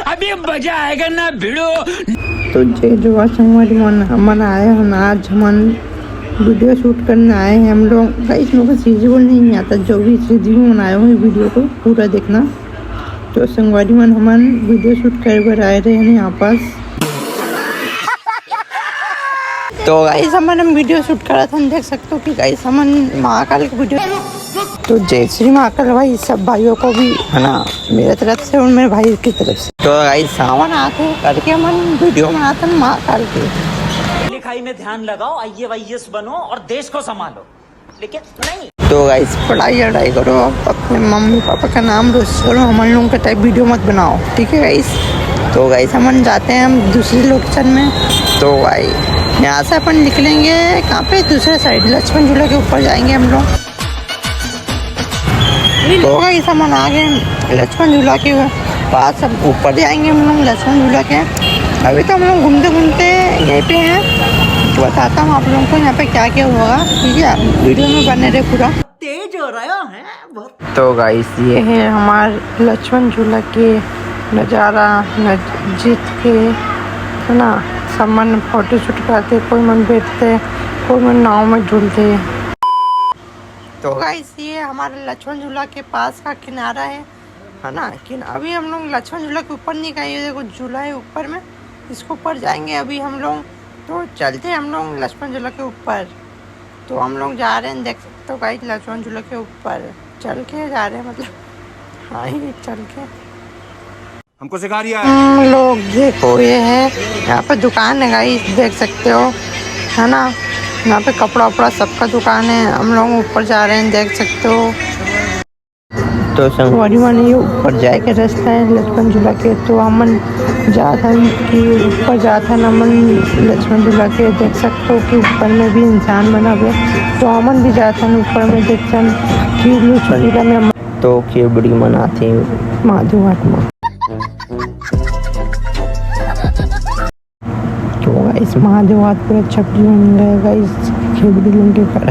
अभी मजा आएगा ना भिड़ो। तो जय जुआ संगवारी मन आए हम आज हम वीडियो शूट करने आए हैं हम लोग। गाइस मेरे को सीजीबल नहीं आता, जो भी सीजीबल बनाए हुए वीडियो को पूरा देखना। तो संगवारी मन हम वीडियो शूट कर आए रहे हैं यहाँ पास। तो गाइस हम वीडियो शूट करा था, देख सकते हो कि गाइस हम महाकाल का वीडियो। तो जय श्री महाकाल भाई, सब भाइयों को भी है ना मेरे तरफ से और मेरे भाई की तरफ से। तो गाइस सावन आते करके हम वीडियो बनाते हैं महाकाल के। लिखाई में ध्यान लगाओ, IAS बनो और देश को संभालो, लेकिन नहीं। तो गाइस पढ़ाई करो, अपने मम्मी पापा का नाम रोशन करो, हम लोगों का टाइप वीडियो मत बनाओ, ठीक है गाइस। तो गाइस हम जाते हैं हम दूसरी लोकेशन में। तो भाई यहाँ से अपन निकलेंगे कहाँ पे, दूसरे साइड लक्ष्मण झूला के ऊपर जाएंगे हम लोग। तो गाइस हम आ गए लक्ष्मण झूला के पास, अब ऊपर जाएंगे हम लोग लक्ष्मण झूला के। अभी तो हम लोग घूमते घूमते यहीं पे हैं, तो बताता हूँ आप लोगों को यहाँ पे क्या क्या होगा, ठीक है। वीडियो में बने रहे पूरा। तेज हो रहा है बहुत। तो गाइस ये है हमारे लक्ष्मण झूला के नज़ारा, जीत के है ना। सब मन फोटो शूट करते, कोई मन बैठते, कोई मन नाव में झूलते। तो गाइस ये हमारे लक्ष्मण झूला के पास का किनारा है ना। लेकिन अभी हम लोग लक्ष्मण झूला के ऊपर नहीं गए, देखो झूला है ऊपर में, इसके ऊपर जाएंगे अभी हम लोग। तो चलते हैं हम लोग लक्ष्मण झूला के ऊपर। तो हम लोग जा रहे हैं, देख सकते हो गाइस लक्ष्मण झूला के ऊपर चल के जा रहे हैं, मतलब हाँ ही चल के हमको सिखा रिया हम लोग। देखो ये है यहाँ पे दुकान है गाइस, देख सकते हो है ना। यहाँ पे कपड़ा वपड़ा सबका दुकान है। हम लोग ऊपर जा रहे हैं, देख सकते हो। तो संगवारी मन ये ऊपर जाए के रास्ता है लक्ष्मण झूला के। तो हमन जाता कि ऊपर जाता न मन लक्ष्मण झूला के, देख सकते हो कि ऊपर में भी इंसान बना हुआ। तो हमन भी जाता न ऊपर में, देखते कि लक्ष्मण झूला में तो खिड़बड़ी मनाते माधो घाट में। तो गाइस महादेव हाथ पूरा छपरी बन गया गाइस, खेबड़ी लुंगी पर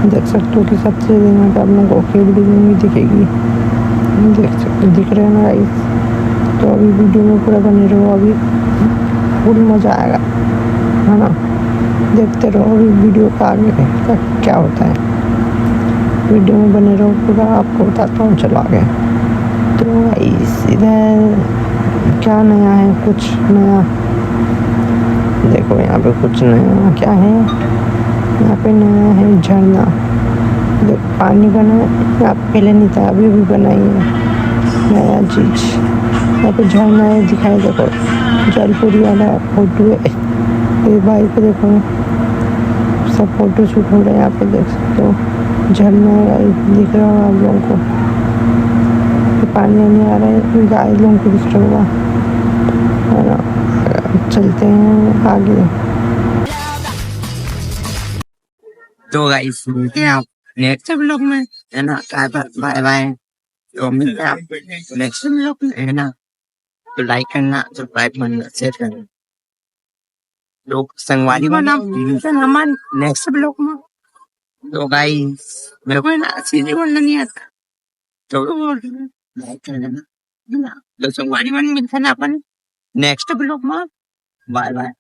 देख सकते हो कि सबसे यहाँ पे आप लोगों को खेबड़ी लुंगी दिखेगी, देख सकते दिख रहे हैं ना गाइस। तो अभी वीडियो में पूरा बने रहो, अभी फुल मजा आएगा है ना। देखते रहो अभी वीडियो का आगे का क्या होता है, वीडियो में बने रहो पूरा, आपको बताता हूँ। चलो आगे। तो गाइस इधर क्या नया है, कुछ नया देखो यहाँ पे कुछ नया क्या है। यहाँ पे नया है झरना, देखो पानी बना है, यहाँ पहले नहीं था, अभी भी बनाई है नया चीज। यहाँ पे झरना है दिखाई, देखो जलपुरी वाला फोटो है। ये भाई को देखो सब फोटो शूट हो रहा है यहाँ पे, देख सकते हो झरना दिख रहा होगा आप लोगों को। पानी नहीं आ रहा है, गाय लोगों को दिख रहा होगा है ना। चलते हैं आगे। तो गाइस मिलते हैं आप नेक्स्ट ब्लॉग में है ना। Bye bye. तो मिलते हैं आप नेक्स्ट ब्लॉग में है ना। तो लाइक करना, सब्सक्राइब करना, शेयर करना। लोग संगवारी बना हमारे नेक्स्ट ब्लॉग में। तो गाइस मेरे को ना सीधे बोलना नहीं आता, तो लाइक कर देना। तो संगवारी बन मिलते हैं अपन नेक्स्ट ब्लॉग में। Bye bye.